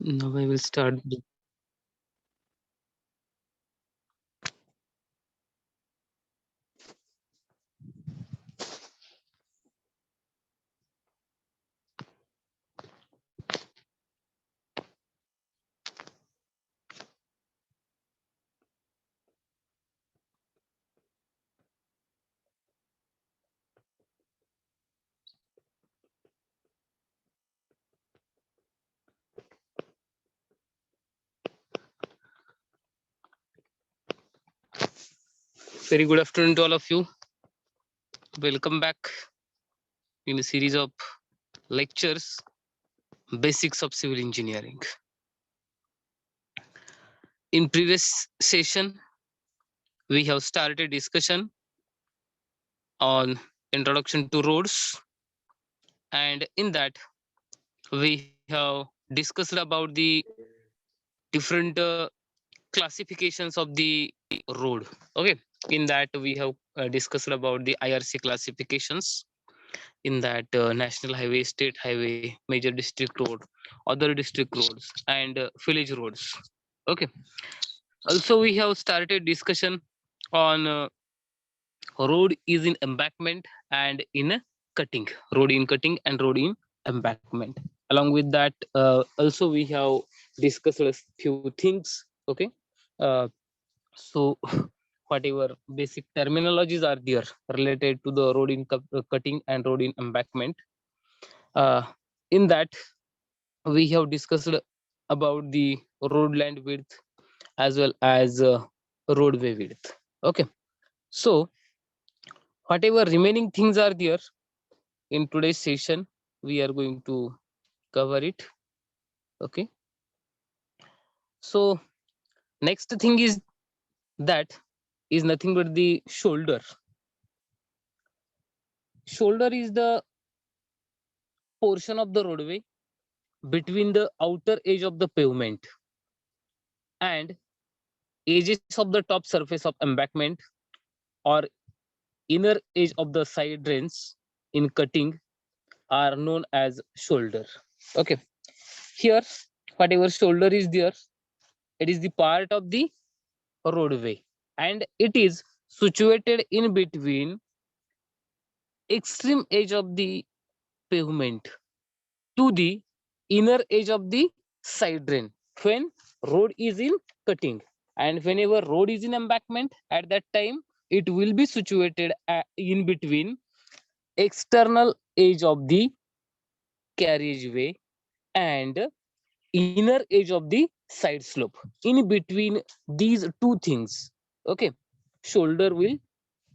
Now I will start. Very good afternoon to all of you. Welcome back in a series of lectures, Basics of Civil Engineering. In previous session, we have started discussion on introduction to roads, and in that we have discussed about the different classifications of the road. Okay, in that we have discussed about the IRC classifications. In that national highway, state highway, major district road, other district roads, and village roads. Okay. Also, we have started discussion on road is in embankment and in cutting, road in cutting and road in embankment. Along with that, also we have discussed a few things. Okay. Uh, so whatever basic terminologies are there related to the road in cutting and road in embankment. Uh, in that, we have discussed about the road land width as well as roadway width. Okay, so whatever remaining things are there in today's session, we are going to cover it. Okay, so next thing is that is nothing but the shoulder. Shoulder is the portion of the roadway between the outer edge of the pavement and edges of the top surface of embankment or inner edge of the side drains in cutting are known as shoulder. Okay, here whatever shoulder is there, it is the part of the roadway and it is situated in between extreme edge of the pavement to the inner edge of the side drain when road is in cutting, and whenever road is in embankment, at that time it will be situated in between external edge of the carriageway and inner edge of the side slope. In between these two things, okay, shoulder will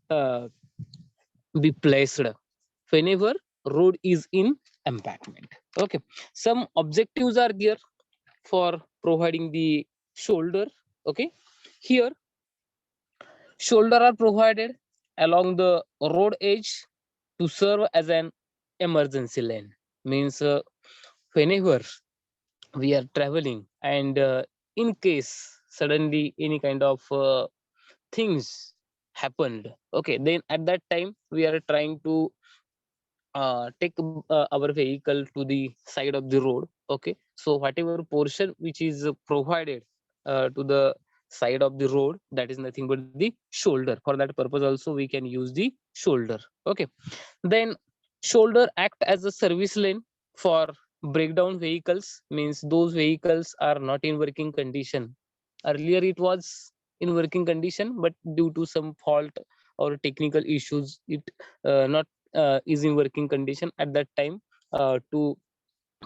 uh, be placed whenever road is in embankment. Okay, some objectives are there for providing the shoulder. Okay, here shoulder are provided along the road edge to serve as an emergency lane. Means whenever we are traveling and in case suddenly any kind of things happened, okay, then at that time we are trying to take our vehicle to the side of the road. Okay, so whatever portion which is provided to the side of the road, that is nothing but the shoulder. For that purpose also we can use the shoulder. Okay, then shoulder act as a service lane for breakdown vehicles. Means those vehicles are not in working condition. Earlier it was in working condition, but due to some fault or technical issues, it not is in working condition at that time. To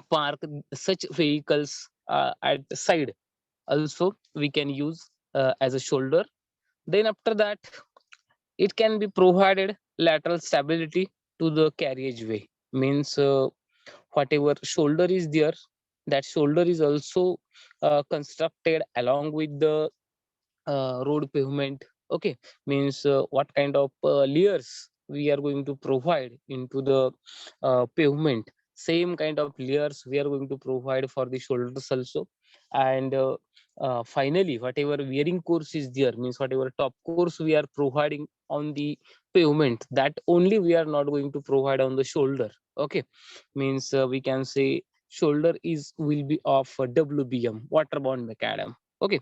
park such vehicles at the side also we can use as a shoulder. Then after that, it can be provided lateral stability to the carriageway. Means whatever shoulder is there, that shoulder is also constructed along with the road pavement. Okay, means what kind of layers we are going to provide into the pavement, same kind of layers we are going to provide for the shoulders also. And finally whatever wearing course is there, means whatever top course we are providing on the pavement, that only we are not going to provide on the shoulder. Okay, means we can say shoulder will be of WBM, waterborne macadam. Okay,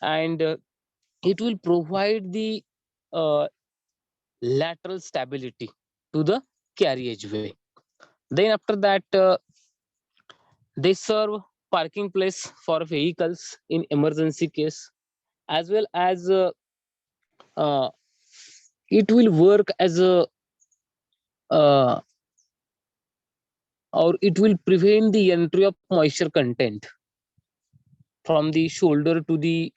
and it will provide the lateral stability to the carriageway. Then after that, they serve parking place for vehicles in emergency case, as well as uh, it will work as a uh, or it will prevent the entry of moisture content from the shoulder to the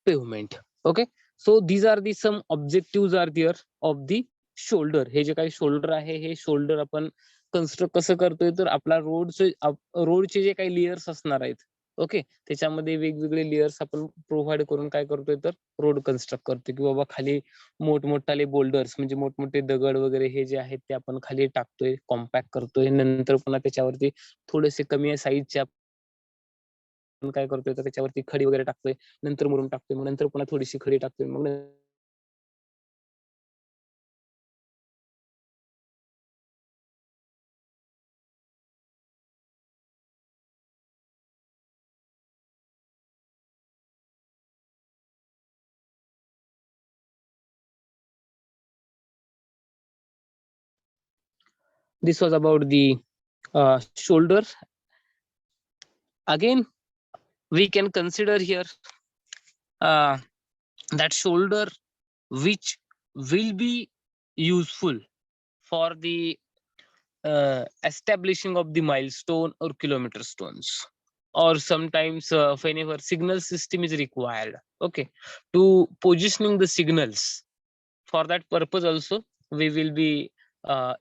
pavement. Okay, so these are the some objectives are there of the shoulder. हे जे काही shoulder आहे हे shoulder आपण construct कसं करतोय तर आपला रोडचे जे काही layers असणार आहेत, ओके, त्याच्यामध्ये वेगवेगळे layers आपण प्रोव्हाइड करून काय करतोय तर रोड कन्स्ट्रक्ट करतोय, की बाबा खाली मोठमोठाले बोल्डर्स म्हणजे मोठमोठे दगड वगैरे हे जे आहेत ते आपण खाली टाकतोय, कॉम्पॅक्ट करतोय, नंतर पुन्हा त्याच्यावरती थोडेसे कमी साईजचे काय करतोय तर त्याच्यावरती खडी वगैरे टाकतोय, नंतर मुरुम टाकतोय, मग नंतर पुन्हा थोडीशी खडी टाकतोय, मग this was about the shoulder. Again, we can consider here that shoulder which will be useful for the establishing of the milestone or kilometer stones, or sometimes whenever signal system is required, okay, to positioning the signals. For that purpose also we will be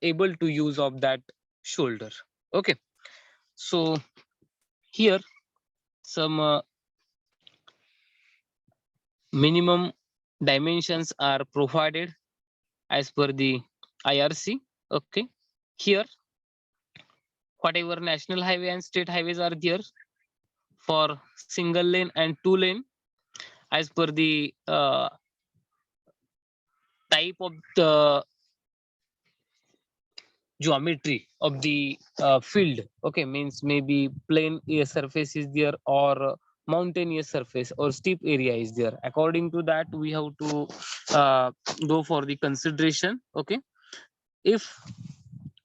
able to use of that shoulder. Okay, so here some minimum dimensions are provided as per the IRC. Okay, here whatever national highway and state highways are there for single lane and two lane, as per the type of the geometry of the field, okay, means maybe plain surface is there or mountainous surface or steep area is there. According to that we have to go for the consideration. Okay, if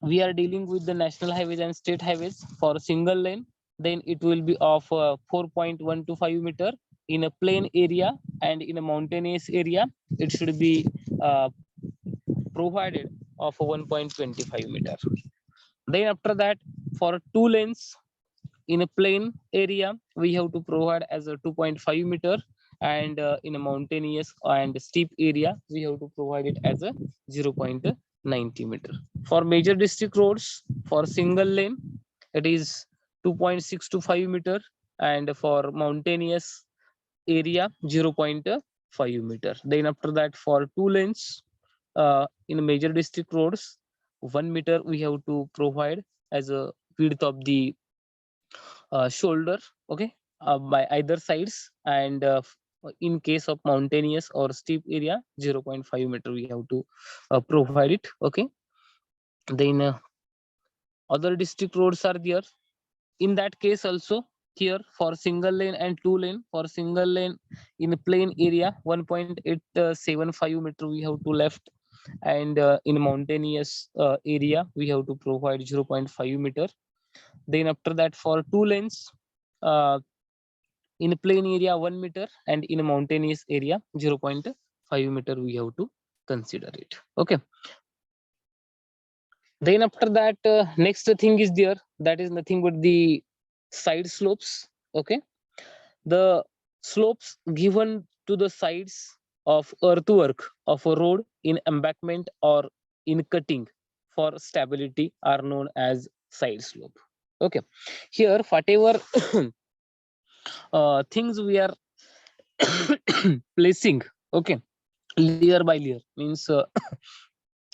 we are dealing with the national highways and state highways for single lane, then it will be of 4.125 meter in a plain area, and in a mountainous area it should be provided of 1.25 meter. Then after that, for two lanes in a plain area we have to provide as a 2.5 meter, and in a mountainous and steep area we have to provide it as a 0.90 meter. For major district roads for single lane it is 2.625 meter, and for mountainous area 0.5 meter. Then after that, for two lanes in major district roads 1 meter we have to provide as a width of the shoulder, okay, by either sides, and in case of mountainous or steep area 0.5 meter we have to provide it. Okay, then other district roads are there. In that case also, here for single lane and two lane, for single lane in a plain area 1.875 meter we have to left, and in mountainous area we have to provide 0.5 meter. Then after that, for two lanes uh, in a plain area 1 meter, and in a mountainous area 0.5 meter we have to consider it. Okay, then after that, next thing is there, that is nothing but the side slopes. Okay, the slopes given to the sides of earthwork of a road in embankment or in cutting for stability are known as side slope. Okay, here whatever things we are placing, okay, layer by layer, means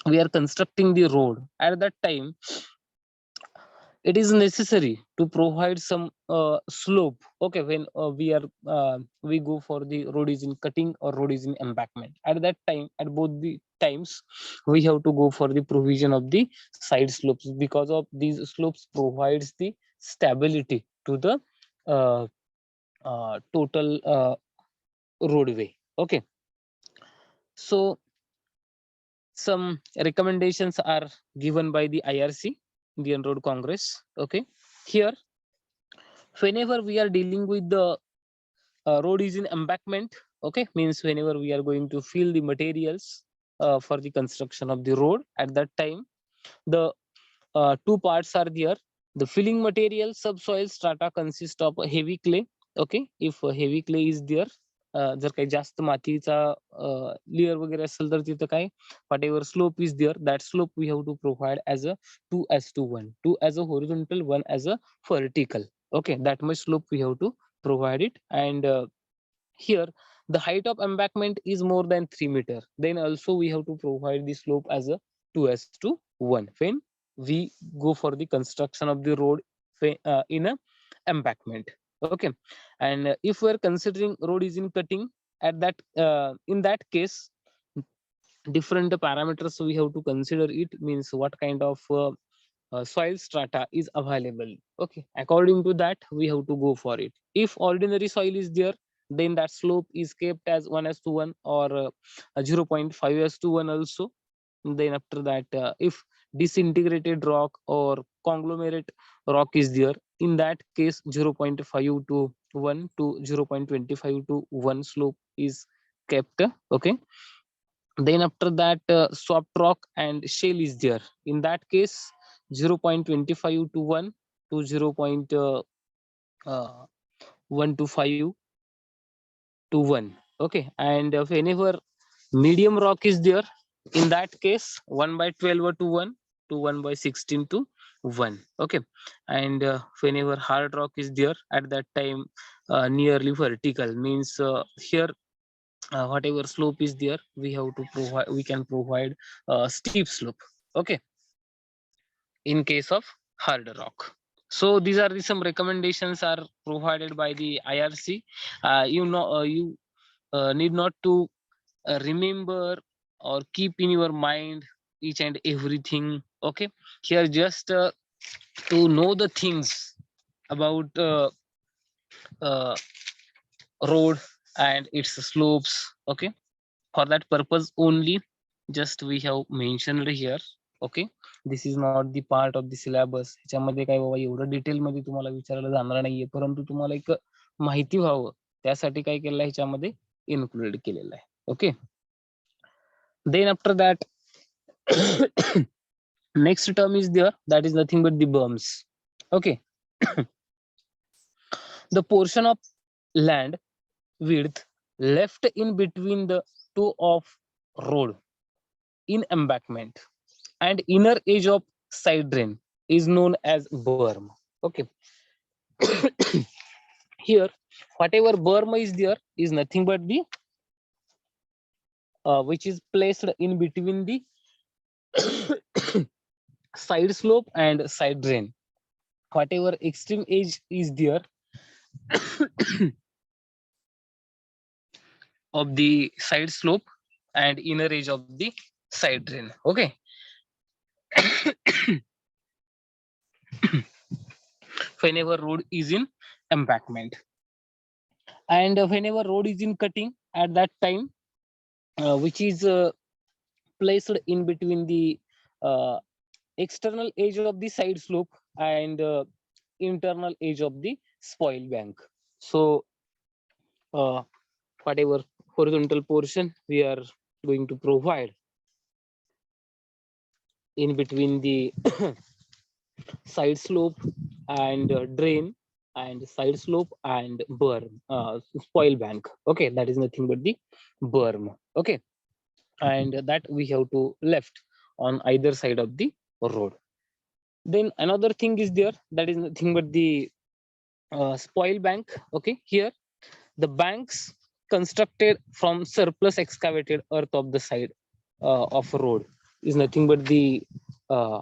we are constructing the road. At that time it is necessary to provide some slope. Okay, when we go for the road is in cutting or road is in embankment, at that time, at both the times, we have to go for the provision of the side slopes, because of these slopes provides the stability to the total roadway. Okay, so some recommendations are given by the IRC, Indian Road Congress. Okay, here, whenever we are dealing with the road is in embankment, okay, means whenever we are going to fill the materials for the construction of the road, at that time, the two parts are there. The filling material subsoil strata consist of a heavy clay. Okay, if a heavy clay is there, जर काही जास्त मातीचा layer वगैरे असेल तर तिथं काय, whatever slope is there, that slope we have to provide as a 2:1, 2 as a horizontal, 1 as a vertical. Okay, that much slope we have to provide it. And here, the height of embankment is more than 3 meter, then also we have to provide the slope as a 2:1 when we go for the construction of the road in a embankment. Okay, and if we are considering road is in cutting, at that in that case, different parameters we have to consider. It means what kind of soil strata is available. Okay, according to that we have to go for it. If ordinary soil is there, then that slope is kept as 1:1 or 0.5:1 also. Then after that, if disintegrated rock or conglomerate rock is there, in that case 0.5:1 to 0.25:1 slope is kept. Okay, then after that, soft rock and shale is there, in that case 0.25:1 to 0.125:1. Okay, and whenever medium rock is there, in that case 1/12:1 to 1/16:1. Okay, and whenever hard rock is there, at that time nearly vertical, means here whatever slope is there, we have to provide, we can provide steep slope. Okay, in case of hard rock. So these are the some recommendations are provided by the IRC. You need not to remember or keep in your mind each and everything. Okay, here just to know the things about uh, road and its slopes. Okay, for that purpose only, just we have mentioned here. Okay, this is not the part of the syllabus. ह्याच्यामध्ये काय बाबा एवढं detail मध्ये तुम्हाला विचारलं जाणार नाहीये, परंतु तुम्हाला एक माहिती व्हावं त्यासाठी काय केलं आहे ह्याच्यामध्ये इन्क्लूड केलेलं आहे. Okay, then after that, next term is there, that is nothing but the berms. Okay, the portion of land width left in between the two of road in embankment and inner edge of side drain is known as berm. Okay, here whatever berm is there is nothing but the which is placed in between the side slope and side drain. Whatever extreme edge is there of the side slope and inner edge of the side drain. Okay, whenever road is in embankment, and whenever road is in cutting, at that time, which is placed in between the uh, external edge of the side slope and internal edge of the spoil bank. So uh, whatever horizontal portion we are going to provide in between the side slope and drain and side slope and berm, spoil bank. Okay, that is nothing but the berm. Okay, and that we have to left on either side of the road. Then another thing is there, that is nothing but the spoil bank. Okay, here the banks constructed from surplus excavated earth of the side of road is nothing but the uh,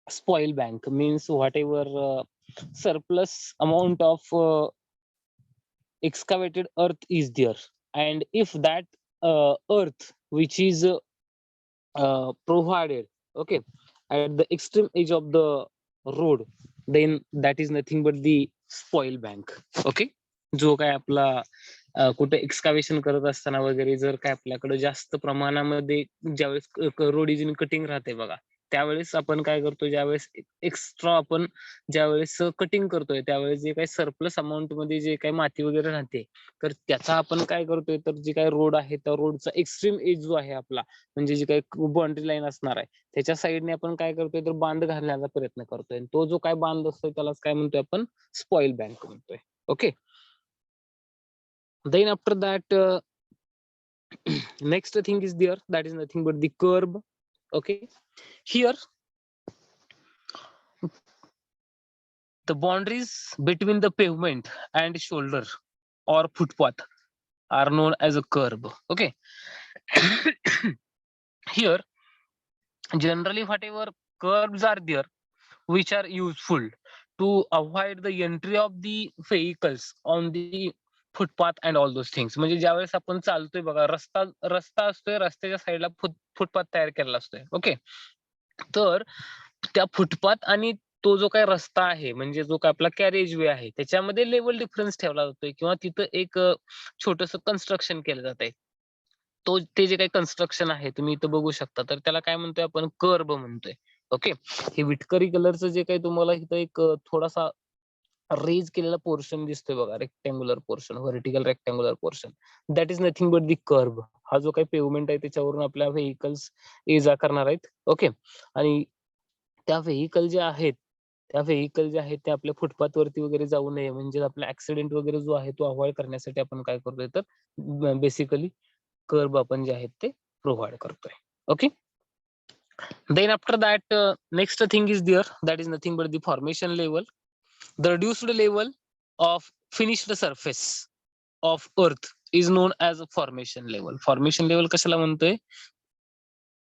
spoil bank means whatever surplus amount of excavated earth is there, and if that earth which is provided, okay, at the extreme edge of the road, then that is nothing but the spoil bank. Okay, जो काय आपला कुठे excavation करत असताना वगैरे जर काय आपल्याकडे जास्त प्रमाणामध्ये ज्यावेळेस रोड इज इन कटिंग राहते बघा, त्यावेळेस आपण काय करतो, ज्यावेळेस एक्स्ट्रा आपण ज्यावेळेस कटिंग करतोय त्यावेळेस जे काही सरप्लस अमाऊंट मध्ये जे काही माती वगैरे राहते, तर त्याचा आपण काय करतोय, तर जे काही रोड आहे त्या रोडचा एक्स्ट्रीम एज जो आहे आपला, म्हणजे जी काही बाउंड्री लाईन असणार आहे त्याच्या साईडने आपण काय करतोय, तर बांध घालण्याचा प्रयत्न करतोय. तो जो काय बांध असतोय त्यालाच काय म्हणतोय आपण, स्पॉइल बँक म्हणतोय. Okay, then after that next thing is there, that is nothing but the curb. Okay, here the boundaries between the pavement and shoulder or footpath are known as a curb. Okay, here generally whatever curbs are there which are useful to avoid the entry of the vehicles on the footpath and all those things. म्हणजे ज्यावेळेस आपण चालतोय बघा, रस्ता असतोय, रस्त्याच्या साईडला footpath तयार केलेला असतोय. ओके, तर त्या फुटपाथ आणि तो जो काय रस्ता आहे, म्हणजे जो काय आपला कॅरेज वे आहे, त्याच्यामध्ये लेवल डिफरन्स ठेवला जातोय किंवा तिथं एक छोटस कन्स्ट्रक्शन केलं जात आहे. ते जे काही कन्स्ट्रक्शन आहे तुम्ही इथं बघू शकता, तर त्याला काय म्हणतोय आपण, कर्ब म्हणतोय. ओके, हे विटकरी कलरचं जे काही तुम्हाला इथं एक थोडासा रेज केलेला पोर्शन दिसतोय बघा, rectangular portion, vertical rectangular portion, that is nothing but the curb. हा जो काही पेवमेंट आहे त्याच्यावरून आपल्या व्हेकल्स ये जा करणार आहेत. ओके, आणि त्या व्हेकल जे आहेत ते आपल्या फुटपाथ वरती वगैरे जाऊ नये, म्हणजे आपला ऍक्सिडेंट वगैरे जो आहे तो अवॉइड करण्यासाठी आपण काय करतोय, तर बेसिकली कर्ब आपण जे आहेत ते प्रोव्हाइड करतोय. Okay, then after that next thing is there, that is nothing but the formation level. The reduced level of finished surface of earth is known as a formation level. Formation level कशाला म्हणतोय,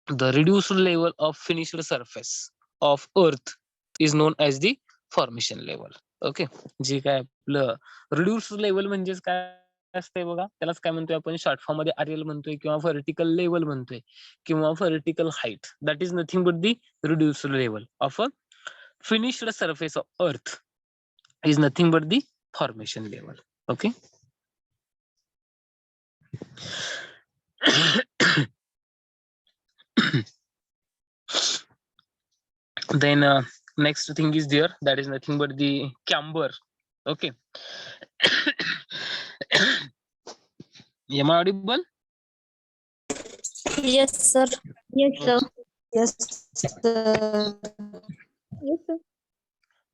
the reduced level of finished surface of earth is known as the formation level. Okay, जे काय आपलं reduced level म्हणजेच काय असतंय बघा, त्यालाच काय म्हणतोय आपण, शॉर्ट फॉर्म मध्ये आरएल म्हणतोय किंवा व्हर्टिकल लेवल म्हणतोय किंवा vertical height. That is nothing but the reduced level of a finished surface of earth is nothing but the formation level. Okay, then next thing is there, that is nothing but the camber. Okay, am I audible? Yes, sir. Yes, sir. Yes, sir. Yes, sir.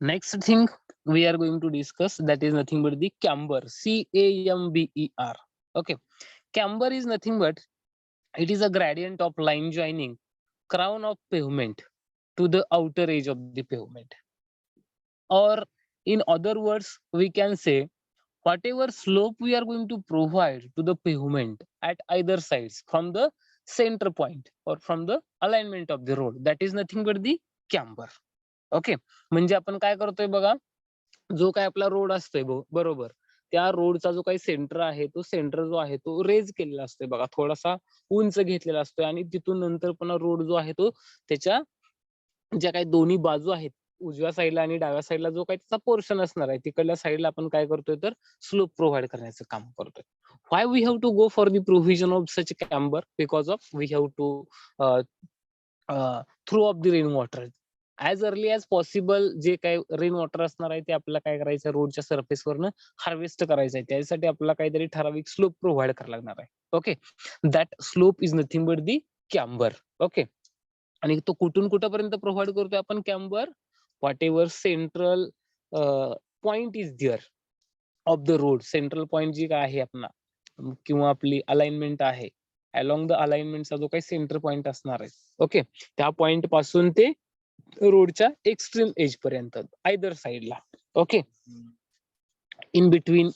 Next thing we are going to discuss, that is nothing but the camber, CAMBER. Okay, camber is nothing but, it is a gradient of line joining crown of pavement to the outer edge of the pavement, or in other words we can say whatever slope we are going to provide to the pavement at either sides from the center point or from the alignment of the road, that is nothing but the camber. Okay, म्हणजे आपण काय करतोय बघा, जो काय आपला road असतोय बरोबर, त्या रोडचा जो काही सेंटर आहे, तो सेंटर जो आहे तो रेज केलेला असतोय बघा, थोडासा उंच घेतलेला असतोय, आणि तिथून नंतर पण रोड जो आहे तो त्याच्या ज्या काही दोन्ही बाजू आहेत, उजव्या साईडला आणि डाव्या साईडला जो काही त्याचा पोर्शन असणार आहे, तिकडल्या साईडला आपण काय करतोय, तर स्लोप प्रोव्हाइड करण्याचं काम करतोय. Why we have to go for the provision of such camber, because of we have to through off the rain water as early as possible. जे काही रेन वॉटर असणार आहे ते आपल्याला काय करायचं, रोडच्या सरफेसवरनं हार्वेस्ट करायचं आहे, त्यासाठी आपल्याला काहीतरी ठराविक स्लोप प्रोव्हाइड करायला लागणार आहे. Okay, that slope is nothing but the camber. Okay, आणि तो कुठून कुठपर्यंत प्रोव्हाइड करतोय आपण camber, whatever central point is there of the road, central point जी काय आहे आपला किंवा आपली अलाइनमेंट आहे, अलॉंग द अलाइनमेंटचा जो काही सेंटर पॉइंट असणार आहे, ओके, त्या पॉइंट पासून ते रोडच्या एक्स्ट्रीम एज पर्यंत आयदर साइडला. Okay, in between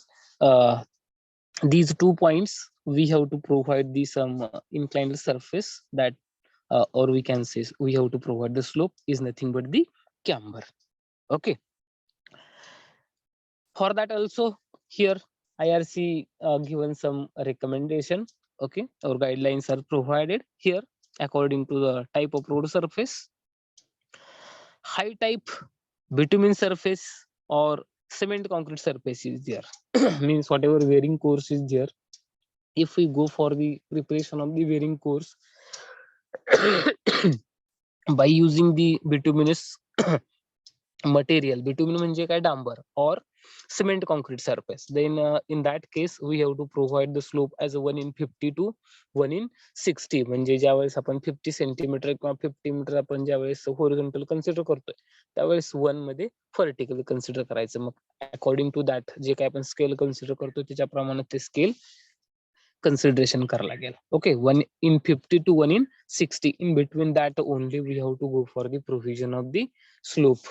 these 2 points we have to provide the some inclined surface that or we can say we have to provide the slope is nothing but the camber. Okay. For that also here IRC given some recommendation. Okay, or guidelines are provided here according to the type of road surface. High type bitumen surface or cement concrete surface is there. Means whatever wearing course is there, if we go for the preparation of the wearing course by using the bituminous material, bitumen म्हणजे काय डांबर or cement concrete surface, then in that case we have to provide the slope as a 1:50 to 1:60. म्हणजे ज्यावेळेस आपण 50 centimetre किंवा 50 metre आपण ज्यावेळेस horizontal consider करतोय त्यावेळेस 1 मध्ये व्हर्टिकल कन्सिडर करायचं. मग अकॉर्डिंग टू दॅट जे काय आपण स्केल कन्सिडर करतो त्याच्याप्रमाणे ते स्केल consideration करा लागेल. Okay, 1:50 to 1:60. In between that only we have to go for the provision of the slope.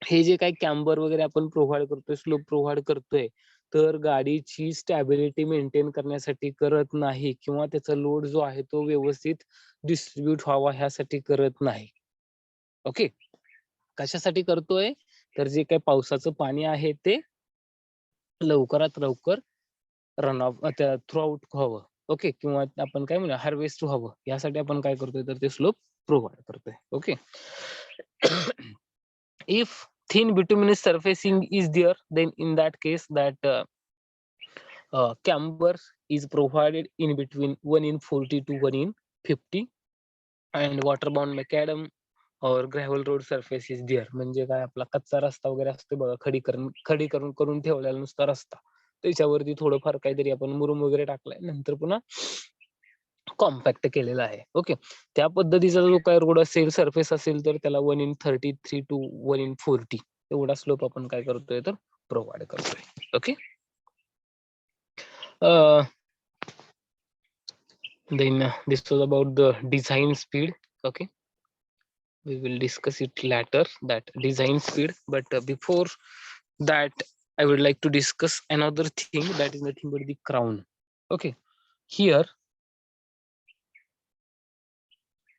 हे जे काही कॅम्बर वगैरे आपण प्रोव्हाइड करतोय, स्लोप प्रोव्हाइड करतोय, तर गाडीची स्टॅबिलिटी मेंटेन करण्यासाठी करत नाही किंवा त्याचा लोड जो आहे तो व्यवस्थित डिस्ट्रीब्यूट व्हावा ह्यासाठी करत नाही. ओके, कशासाठी करतोय तर जे काही पावसाचं पाणी आहे ते लवकरात लवकर रन ऑफ थ्रू आउट व्हावं. ओके, किंवा आपण काय म्हणूया हार्वेस्ट व्हावं यासाठी आपण काय करतोय तर ते स्लोप प्रोव्हाइड करतोय. Okay. If thin bituminous surfacing is there, then in that case that camber is provided in between 1:40 to 1:50, and waterbound macadam or gravel road surface is there. म्हणजे काय आपला कच्चा रस्ता वगैरे असतो बघा, खडी करून ठेवलेला नुसता रस्ता, त्याच्यावरती थोडंफार काहीतरी आपण मुरुम वगैरे टाकलाय, नंतर पुन्हा कॉम्पॅक्ट केलेला आहे. ओके, त्या पद्धतीचा जो काय रोड असेल सरफेस असेल तर त्याला 1:33 टू 1:40 एवढा स्लोप आपण काय करतोय तर प्रोव्हाइड करतोय. Okay. Then this was about the design speed. Okay, we will discuss it later, that design speed, but before that I would like to discuss another thing, that is nothing but the crown. Okay, here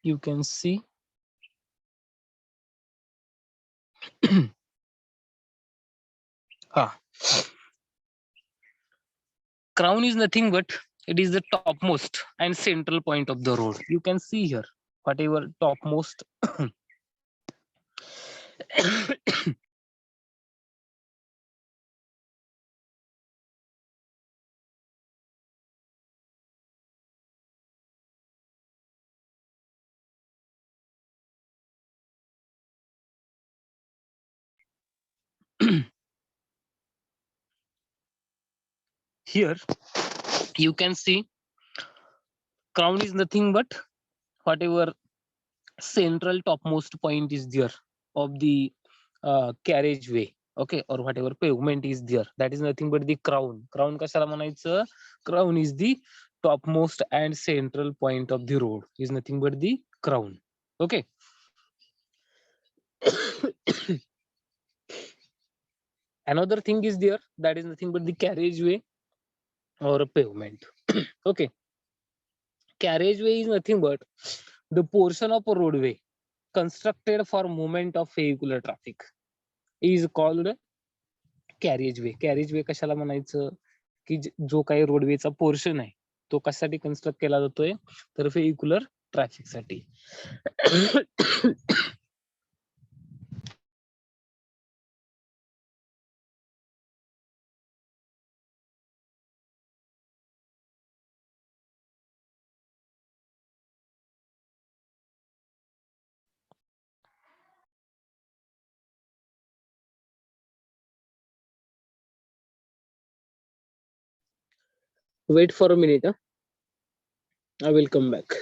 you can see crown is nothing but it is the topmost and central point of the road. You can see here whatever topmost here you can see crown is nothing but whatever central topmost point is there of the carriageway. Okay, or whatever pavement is there, that is nothing but the crown. Crown कशाला म्हणायचं? Crown is the topmost and central point of the road, is nothing but the crown. Okay. Another thing is there, that is nothing but the carriageway or a pavement. Okay, carriageway is nothing but the portion of a roadway constructed for movement of vehicular traffic is called carriageway. Carriageway कशाला म्हणायचं की जो काही रोडवेचा portion आहे तो कशासाठी construct केला जातोय तर व्हेहिक्युलर ट्रॅफिक साठी. Wait for a minute. I will come back.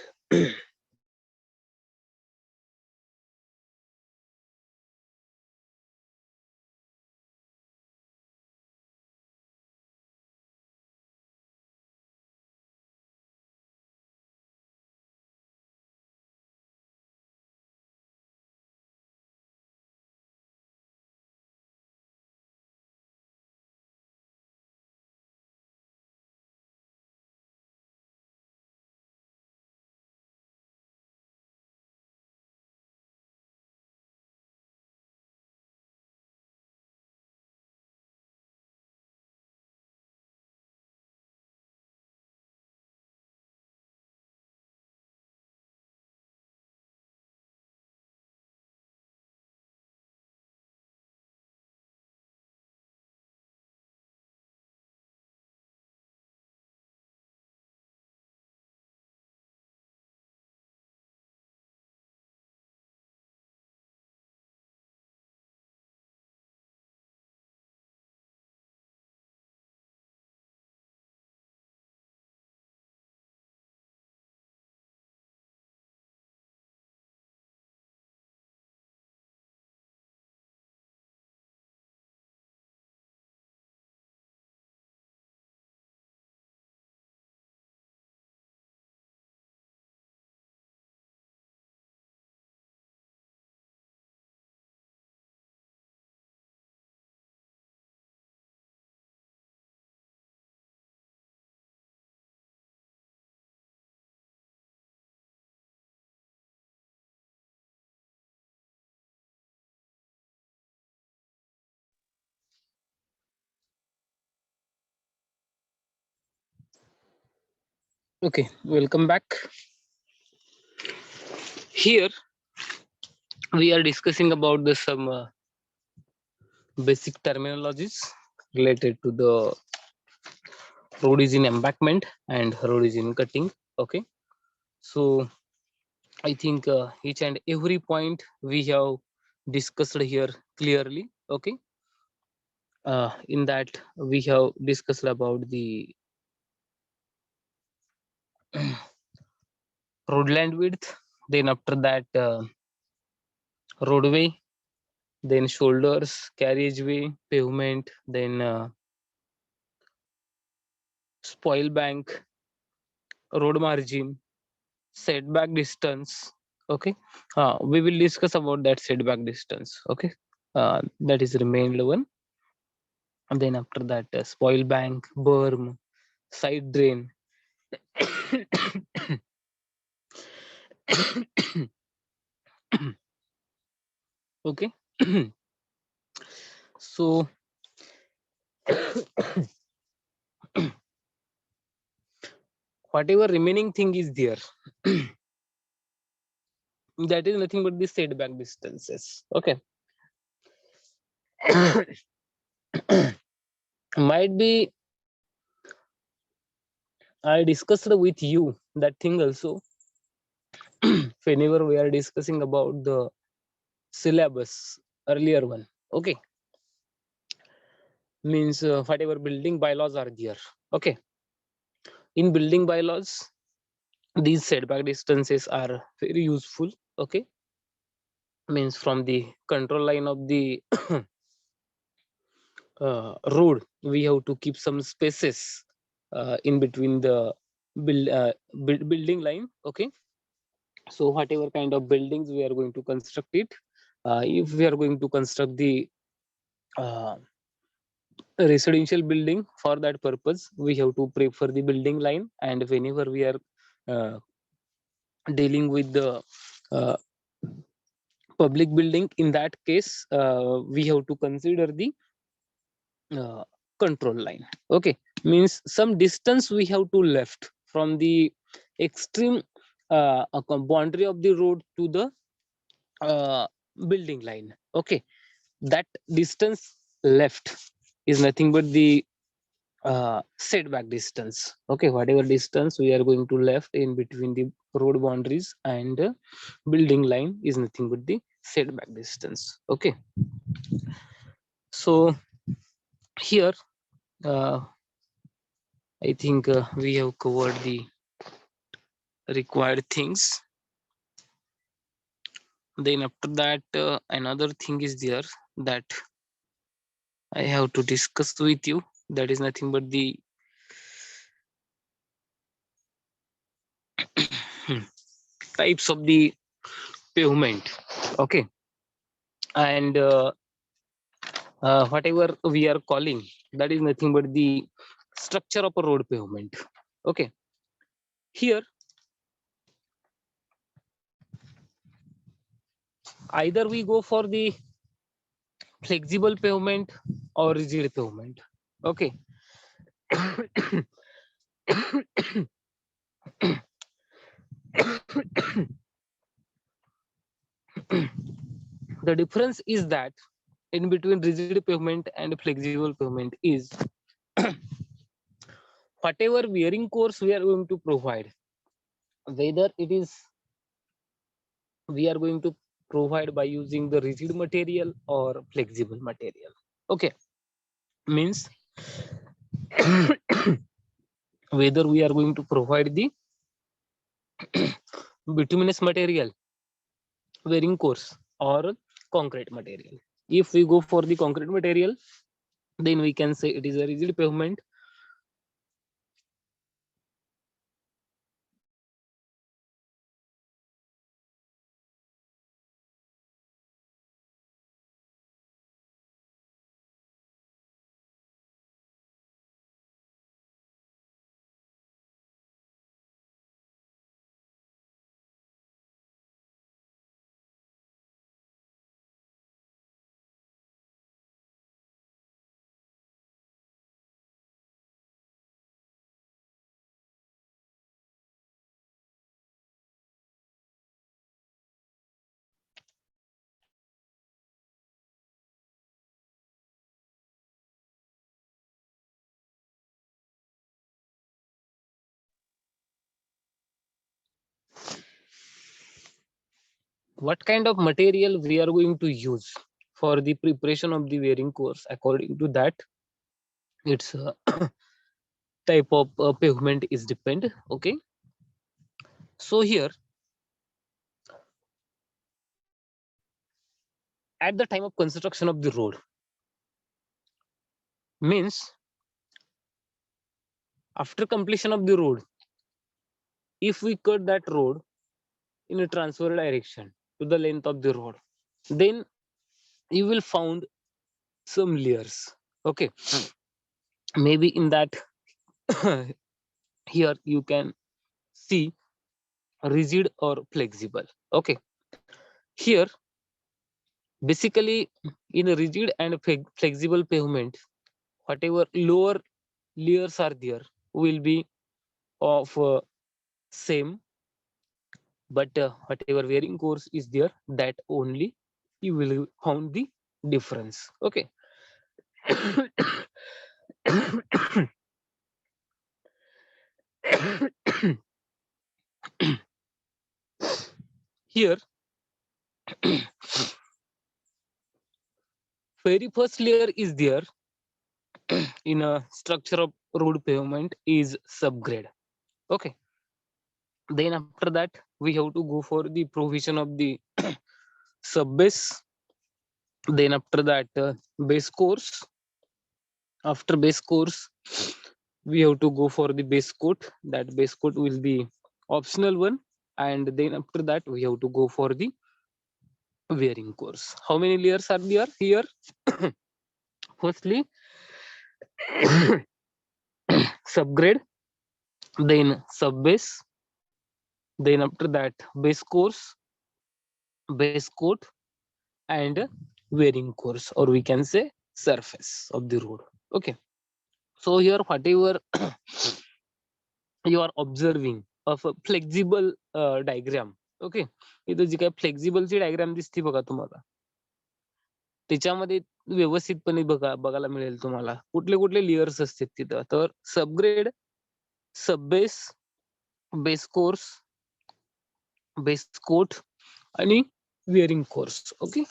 Okay, welcome back. Here we are discussing about the some basic terminologies related to the road is in embankment and road is in cutting. Okay, so I think each and every point we have discussed here clearly. Okay, in that we have discussed about the road land width, then after that roadway, then shoulders, carriageway, pavement, then spoil bank, road margin, setback distance. Okay, we will discuss about that setback distance. Okay, that is remained one. And then after that, spoil bank, berm, side drain. Okay, so whatever remaining thing is there, that is nothing but the setback distances. Okay, might be I discussed with you that thing also whenever we are discussing about the syllabus earlier one. Okay, means whatever building bylaws are there. Okay, in building bylaws these setback distances are very useful. Okay, means from the control line of the road we have to keep some spaces in between the building line. Okay, so whatever kind of buildings we are going to construct it, if we are going to construct the uh, residential building, for that purpose we have to prefer the building line, and whenever we are uh, dealing with the uh, public building, in that case we have to consider the uh, control line. Okay, means some distance we have to left from the extreme boundary of the road to the uh, building line. Okay, that distance left is nothing but the setback distance. Okay, whatever distance we are going to left in between the road boundaries and building line is nothing but the setback distance. Okay, so here uh, I think we have covered the required things. Then after that another thing is there that I have to discuss with you, that is nothing but the types of the pavement. Okay, and whatever we are calling, that is nothing but the structure of a road pavement. Okay, here either we go for the flexible pavement or rigid pavement. Okay, the difference is that in between rigid pavement and flexible pavement is whatever wearing course we are going to provide, whether it is we are going to provide by using the rigid material or flexible material. Okay, means whether we are going to provide the bituminous material wearing course or concrete material. If we go for the concrete material, then we can say it is a rigid pavement. what kind of material we are going to use for the preparation of the wearing course. According to that, its type of pavement is depend. Okay, so here at the time of construction of the road means after completion of the road, if we cut that road in a transfer direction to the length of the road, then you will found some layers. Okay, maybe in that here you can see rigid or flexible. Okay, here basically in a rigid and flexible pavement, whatever lower layers are there will be of same, but whatever wearing course is there, that only you will found the difference. Okay. Here very first layer is there in a structure of road pavement is subgrade. Okay, then after that we have to go for the provision of the subbase, then after that base course. After base course we have to go for the base coat. That base coat will be optional one, and then after that we have to go for the wearing course. How many layers are there here? Firstly subgrade, then subbase, then after that base course, base coat, and wearing course, or we can say surface of the road. Okay, so here whatever you are observing of a flexible diagram. Okay, इथं जी काय flexible ची diagram दिसते बघा तुम्हाला, त्याच्यामध्ये व्यवस्थितपणे बघायला मिळेल तुम्हाला कुठले कुठले लेयर्स असतात तिथं. तर subgrade, subbase, base course, base coat आणि वेअरिंग कोर्स. ओके.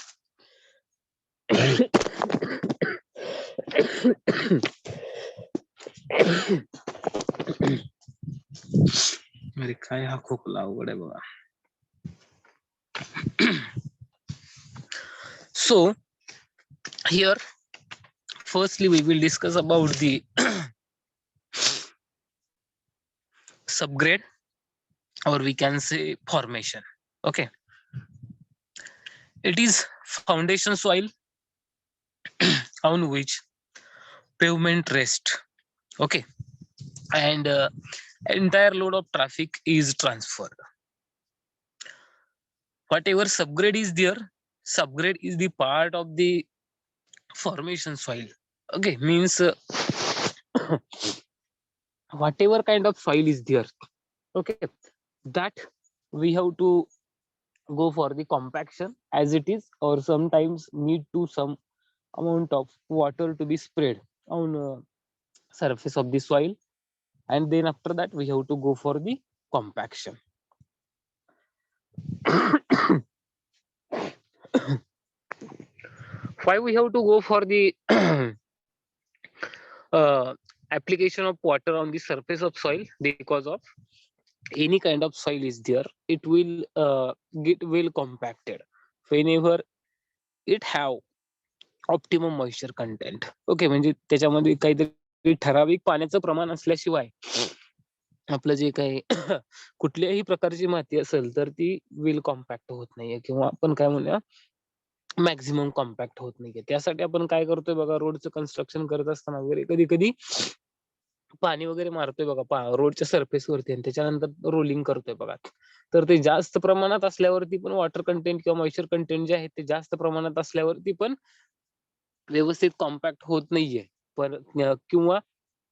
अरे काय हा खोकला अवघड आहे बघा. So here firstly we will discuss about the subgrade, or we can say formation. Okay, it is foundation soil on which pavement rests. Okay, and entire load of traffic is transferred. Whatever subgrade is there, subgrade is the part of the formation soil. Okay, means whatever kind of soil is there, okay, that we have to go for the compaction as it is, or sometimes need to some amount of water to be spread on surface of the soil, and then after that we have to go for the compaction. Why we have to go for the application of water on the surface of soil? Because of any kind of soil is there, it will get well compacted whenever it have optimum moisture content. Okay, म्हणजे त्याच्यामध्ये काहीतरी ठराविक पाण्याचं प्रमाण असल्याशिवाय आपलं जे काही कुठल्याही प्रकारची माती असेल तर ती वेल कॉम्पॅक्ट होत नाहीये, किंवा आपण काय म्हणूया मॅक्झिमम कॉम्पॅक्ट होत नाहीये. त्यासाठी आपण काय करतोय बघा, रोडचं कन्स्ट्रक्शन करत असताना वगैरे कधी कधी पाणी वगैरे मारतोय बघा रोडच्या सरफेस वरती, आणि त्याच्यानंतर रोलिंग करतोय बघा. तर ते जास्त प्रमाणात असल्यावरती पण वॉटर कंटेंट किंवा मॉइश्चर कंटेंट जे आहे ते जास्त प्रमाणात असल्यावरती पण व्यवस्थित कॉम्पॅक्ट होत नाहीये, पण किंवा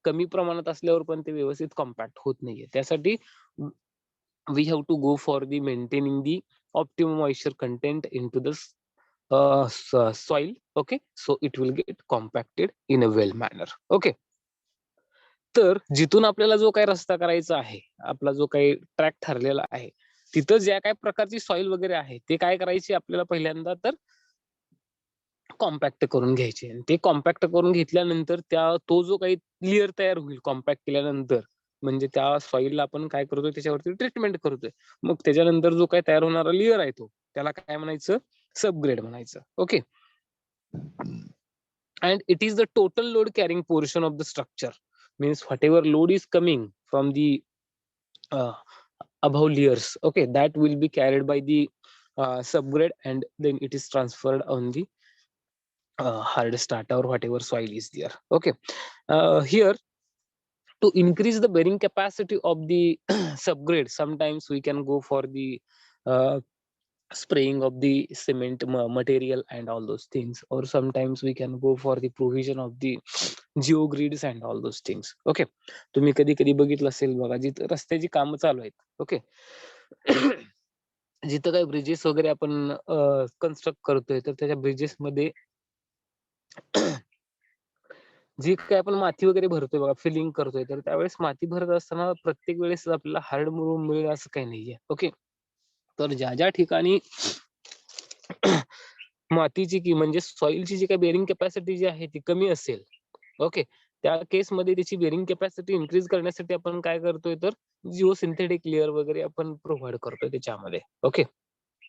कमी प्रमाणात असल्यावर पण ते व्यवस्थित कॉम्पॅक्ट होत नाहीये. त्यासाठी we have to go for the maintaining the optimum moisture content into the soil. Okay, so it will get compacted in a well manner. Okay, तर जिथून आपल्याला जो काही रस्ता करायचा आहे, आपला जो काही ट्रॅक ठरलेला आहे, तिथं ज्या काय प्रकारची सॉइल वगैरे आहे ते काय करायची आपल्याला पहिल्यांदा तर कॉम्पॅक्ट करून घ्यायचे. आणि ते कॉम्पॅक्ट करून घेतल्यानंतर तो जो काही लेअर तयार होईल कॉम्पॅक्ट केल्यानंतर, म्हणजे त्या सॉइलला आपण काय करतोय त्याच्यावरती ट्रीटमेंट करतोय. मग त्याच्यानंतर जो काही तयार होणारा लेअर आहे तो त्याला काय म्हणायचं, सबग्रेड म्हणायचं. Okay. And it is the total load carrying portion of the structure, means whatever load is coming from the uh, above layers, okay, that will be carried by the subgrade, and then it is transferred on the hard strata or whatever soil is there. Okay. Here, to increase the bearing capacity of the subgrade, sometimes we can go for the uh, spraying of the cement material and all those things, or sometimes we can go for the provision of the geogrids and all those things. Okay. तुम्ही कधी कधी बघितलं असेल बघा, जिथं रस्त्याची कामं चालू आहेत. ओके. जिथं काही ब्रिजेस वगैरे आपण कन्स्ट्रक्ट करतोय, तर त्याच्या ब्रिजेस मध्ये जी काय आपण माती वगैरे भरतोय बघा, फिलिंग करतोय, तर त्यावेळेस माती भरत असताना प्रत्येक वेळेस आपल्याला हार्ड मुरुम मिळेल असं काही नाहीये. ओके. तर ज्या ज्या ठिकाणी मातीची की म्हणजे सॉइलची जी काही बेरिंग कॅपॅसिटी जी आहे ती कमी असेल, ओके, त्या केसमध्ये त्याची बेरिंग कॅपॅसिटी इन्क्रीज करण्यासाठी आपण काय करतोय तर जिओ सिंथेटिक लेअर वगैरे आपण प्रोव्हाइड करतोय त्याच्यामध्ये. ओके.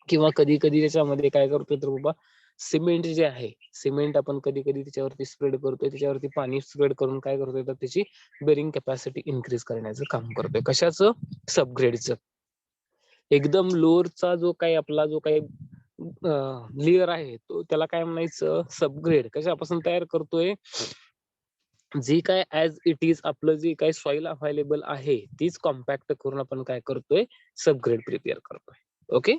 किंवा कधी कधी त्याच्यामध्ये काय करतोय तर बाबा सिमेंट जे आहे, सिमेंट आपण कधी कधी त्याच्यावरती स्प्रेड करतोय, त्याच्यावरती पाणी स्प्रेड करून काय करतोय तर त्याची बेरिंग कॅपॅसिटी इन्क्रीज करण्याचं काम करतोय. कशाचं? सबग्रेडचं. एकदम लोअरचा जो काही आपला जो काही लेअर आहे तो त्याला काय म्हणायचं, सबग्रेड. कशापासून तयार करतोय? जे काय ऍज इट इज आपलं जे काही सॉइल अवेलेबल आहे तीच कॉम्पॅक्ट करून आपण काय करतोय, सबग्रेड प्रिपेअर करतोय. Okay.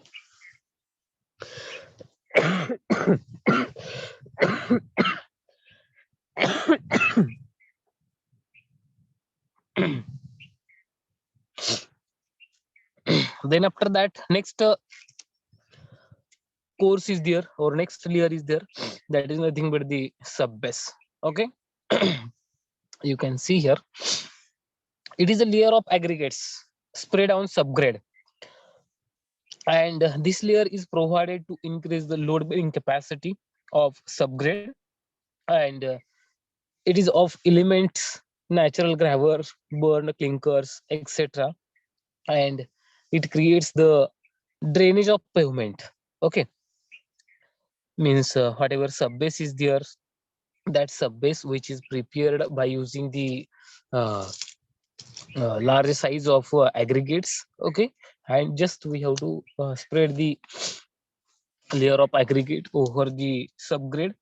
Then after that, next course is there, or next layer is there, that is nothing but the sub base. Okay. You can see here, it is a layer of aggregates spread on subgrade, and this layer is provided to increase the load bearing capacity of subgrade, and it is of elements, natural gravels, burned clinkers, etc., and it creates the drainage of pavement. Okay. Means whatever subbase is there, that subbase which is prepared by using the uh, large size of aggregates. Okay. And just we have to spread the layer of aggregate over the subgrade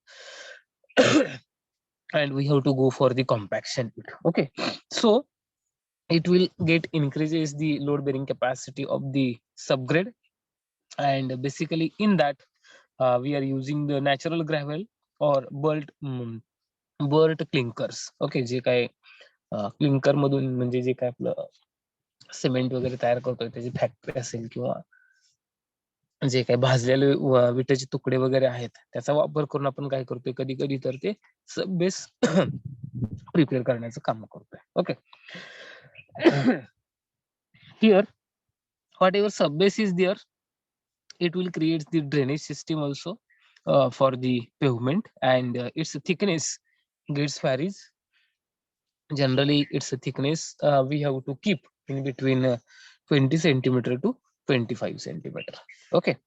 and we have to go for the compaction. Okay. So it will get increases the load bearing capacity of the subgrade, and basically in that we are using the natural gravel or burnt clinkers. Okay. जे काय clinker मधून म्हणजे जे काय आपलं cement वगैरे तयार करतोय त्याची factory असेल, किंवा जे काही भाजलेले विटेचे तुकडे वगैरे आहेत त्याचा वापर करून आपण काय करतोय कधी कधी तर ते बेस प्रिपेअर करण्याचं काम करतोय. Okay. Here, whatever subbase is there, it will create the drainage system also for the pavement, and its thickness gets varies. Generally, its thickness we have to keep in between 20 centimeter to 25 centimeter. Okay.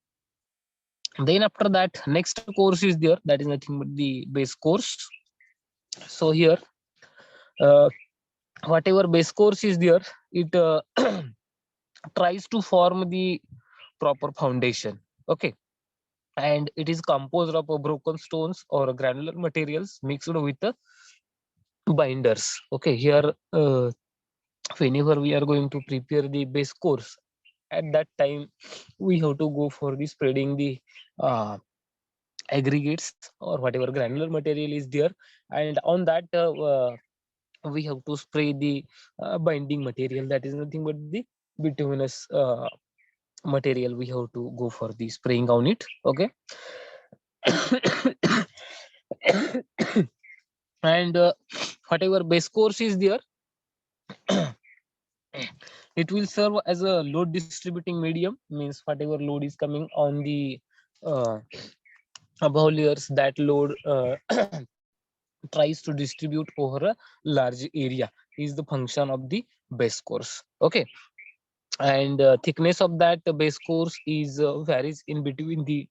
Then after that, next course is there, that is nothing but the base course. So here, whatever base course is there, it tries to form the proper foundation. Okay. And it is composed of broken stones or granular materials mixed with the binders. Okay. Here, whenever we are going to prepare the base course, at that time we have to go for the spreading the aggregates or whatever granular material is there, and on that we have to spray the binding material, that is nothing but the bituminous material. We have to go for the spraying on it. Okay. And whatever base course is there, It will serve as a load distributing medium, means whatever load is coming on the uh, above layers, that load tries to distribute over a large area is the function of the base course. Okay, and thickness of that base course is varies in between the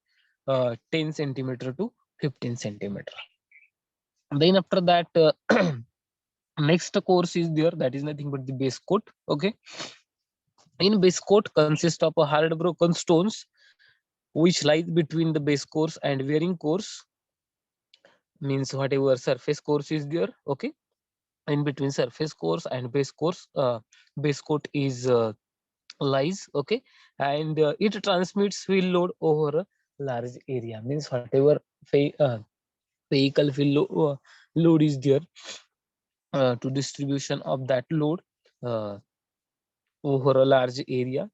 10 centimeter to 15 centimeter. Then after that, next course is there, that is nothing but the base coat. Okay, in base coat consists of a hard broken stones which lies between the base course and wearing course, means whatever surface course is there. Okay, in between surface course and base coat is lies. Okay, and it transmits wheel load over a large area, means whatever vehicle load is there, to distribution of that load uh, over a large area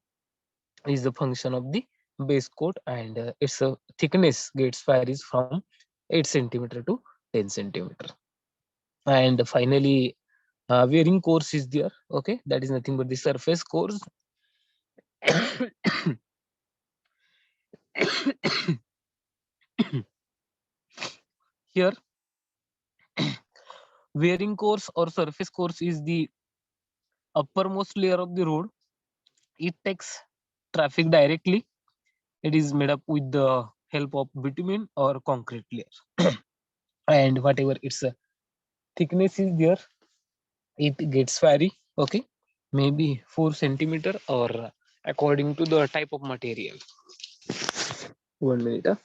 is the function of the base coat, and its thickness gets varies from 8 centimeter to 10 centimeter. And finally, wearing course is there. Okay, that is nothing but the surface course. Here, wearing course or surface course is the uppermost layer of the road. It takes traffic directly. It is made up with the help of bitumen or concrete layer. And whatever its thickness is there, it gets vary. Okay, maybe 4 centimeter or according to the type of material. 1 minute.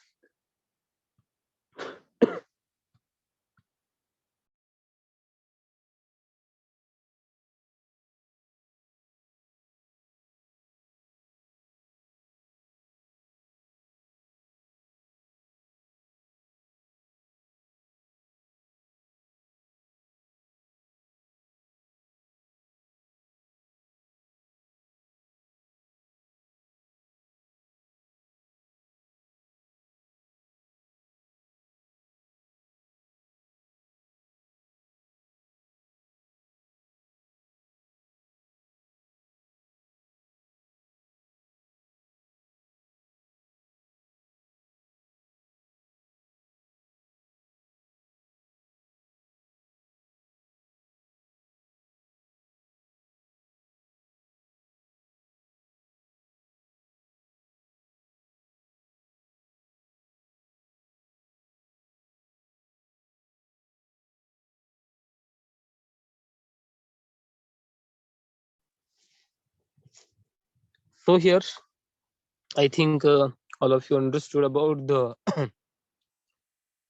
So here, I think all of you understood about the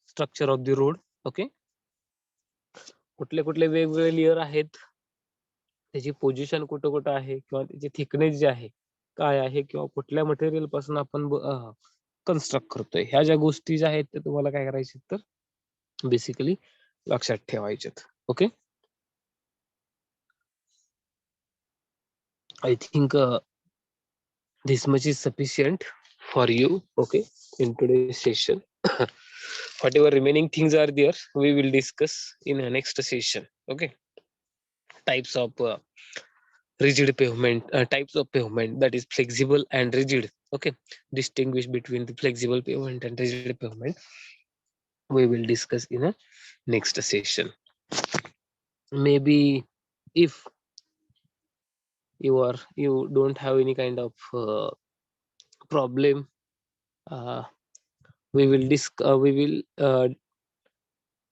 structure of the road. Okay, कुठले कुठले वेगवेगळे layer आहेत, त्याची position कुठं कुठं आहे, किंवा त्याची थिकनेस जी आहे काय आहे, किंवा कुठल्या मटेरियल पासून आपण कन्स्ट्रक्ट करतोय, ह्या ज्या गोष्टी ज्या आहेत त्या तुम्हाला काय करायच्या तर बेसिकली लक्षात ठेवायच्यात. Okay, I think this much is sufficient for you. Okay, in today's session. Whatever remaining things are there, we will discuss in a next session. Okay, types of rigid pavement, types of pavement, that is flexible and rigid. Okay, distinguish between the flexible pavement and rigid pavement, we will discuss in a next session. Maybe if you don't have any kind of problem, uh, we will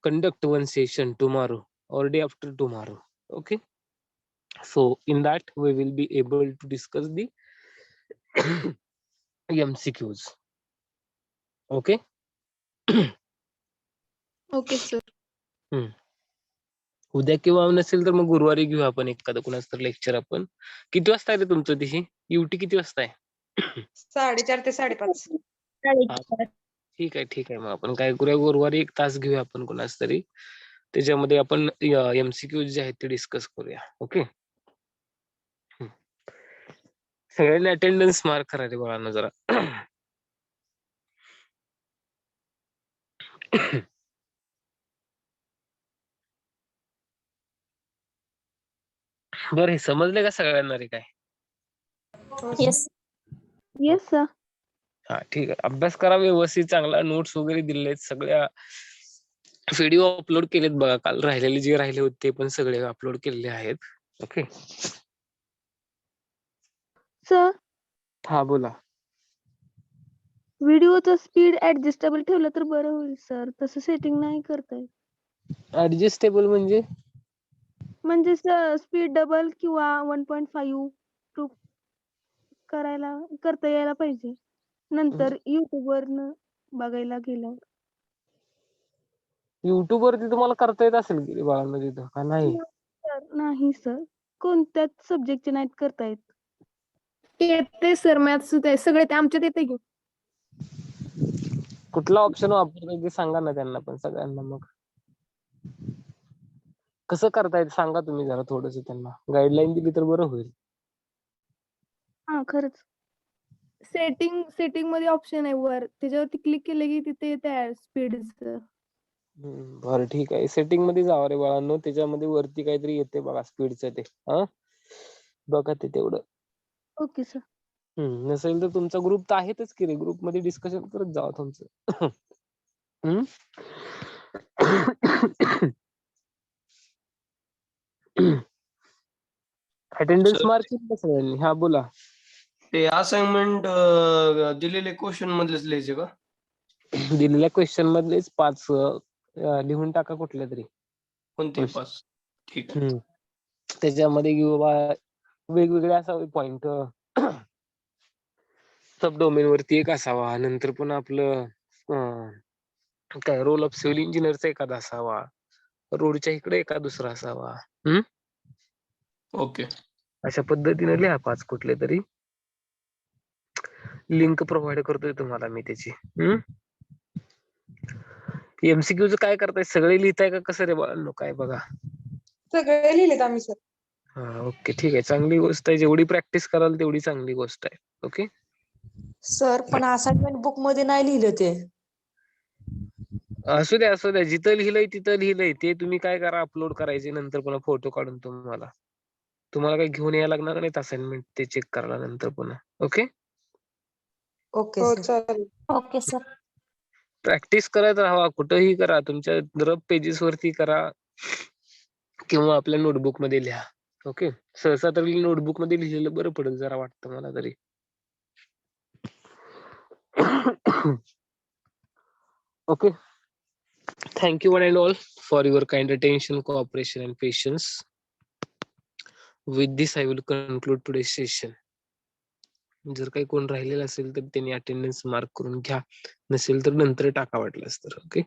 conduct one session tomorrow or day after tomorrow. Okay, so in that we will be able to discuss the MCQs. Okay. Okay, sir. उद्या किंवा नसेल तर मग गुरुवारी घेऊ आपण एखादं कुणाच तर लेक्चर. आपण किती वाजता आहे रे तुमचं तिशी युटी, किती वाजता आहे? 4:30 ते 5:30. ठीक आहे, ठीक आहे. मग आपण काय करूया, गुरुवारी 1 तास घेऊया आपण कुणाच तरी, त्याच्यामध्ये आपण MCQ जे आहेत ते डिस्कस करूया. ओके, सगळ्यांनी अटेंडन्स मार्क करा रे बाळांनो जरा. बरं, हे समजले का सगळ्यांना रे काय? हो Yes. Yes, sir. हा ठीक आहे. अभ्यास करा व्यवस्थित चांगला. नोट्स वगैरे दिलेले आहेत सगळ्या. व्हिडिओ अपलोड केलेत बघा. काल राहिलेले जे राहिले होते ते पण सगळे अपलोड केलेले आहेत. ओके. Sir, हा बोला. व्हिडिओचा स्पीड ऍडजस्टेबल ठेवलं तर बरं होईल सर. तसं सेटिंग नाही करता येत. ऍडजस्टेबल म्हणजे म्हणजे स्पीड डबल किंवा 1.5 टू करता यायला पाहिजे. नंतर YouTube वरनं बघायला गेल्यावर. युट्यूब वरती तुम्हाला करता येत असेल की बाळांनो तिथं का नाही? नाही सर. कोणत्याच सब्जेक्टचे नाहीत करता येत. येते सर, मॅथ्स सगळे ते आमच्यात येते की. कुठला ऑप्शन वापरता ते सांगा ना त्यांना पण सगळ्यांना. मग कसं करता येत सांगा तुम्ही जरा थोडस त्यांना. गाईडलाईन दिली तर बरं होईल. हा खरंच. सेटिंग मध्ये ऑप्शन आहे वर, त्याच्यावरती क्लिक केलं की तिथे येते स्पीड. बरं ठीक आहे. सेटिंग मध्ये जावा रे बाळांनो. त्याच्यामध्ये वरती काहीतरी येते बघा स्पीडचं ते. हा बघा ते तेवढं. Okay sir. नसेल तर तुमचा ग्रुप तर आहेतच की रे. ग्रुप मध्ये डिस्कशन करत जावा तुमचं. अटेंडन्स सर मार्किंग का सगळ्यांनी? हा बोला. ते असाइनमेंट दिलेले क्वेश्चन मधलेच लिहायचे का? दिलेल्या क्वेश्चन मधलेच 5 लिहून टाका कुठल्या तरी. कोणते 5? ठीक आहे. त्याच्यामध्ये वेगवेगळे असावे पॉइंट. सब डोमेन वरती एक असावा. नंतर पण आपलं काय रोल ऑफ सिव्हिल इंजिनियरचा एखादा असावा. रोडच्या इकडे एका दुसरा असावा. ओके. अशा पद्धतीने लिहा 5 कुठले तरी. लिंक प्रोव्हाइड करतोय तुम्हाला मी त्याची. एमसीक्यूच काय करताय? सगळे लिहिताय का कसं रे बाळांनो? काय बघा. सगळे लिहिलेत आम्ही सर. हा ओके ठीक आहे. चांगली गोष्ट आहे. जेवढी प्रॅक्टिस कराल तेवढी चांगली गोष्ट आहे. ओके. सर पण असाइनमेंट बुक मध्ये नाही लिहिलं ते. असू द्या असू द्या. जिथं लिहिलंय तिथं लिहिलंय. ते तुम्ही काय करा, अपलोड करायचे नंतर पुन्हा फोटो काढून तुम्हाला. तुम्हाला काही घेऊन यायला लागणार नाहीत असाइनमेंट ते चेक करायला नंतर पुन्हा. ओके. ओके हो सर. चालेल. Okay sir. प्रॅक्टिस करत राहा. कुठंही करा. तुमच्या रफ पेजेस वरती करा किंवा आपल्या नोटबुक मध्ये लिहा. ओके. सहसा तरी नोटबुक मध्ये लिहिलेलं बरं पडेल जरा वाटतं मला तरी. Okay. Thank you one and all for your kind attention, cooperation and patience. With this I will conclude today's session. जर काही कोण राहिलेलं असेल तर त्यांनी अटेंडन्स मार्क करून घ्या. नसेल तर नंतर टाका वाटलंच तर. ओके.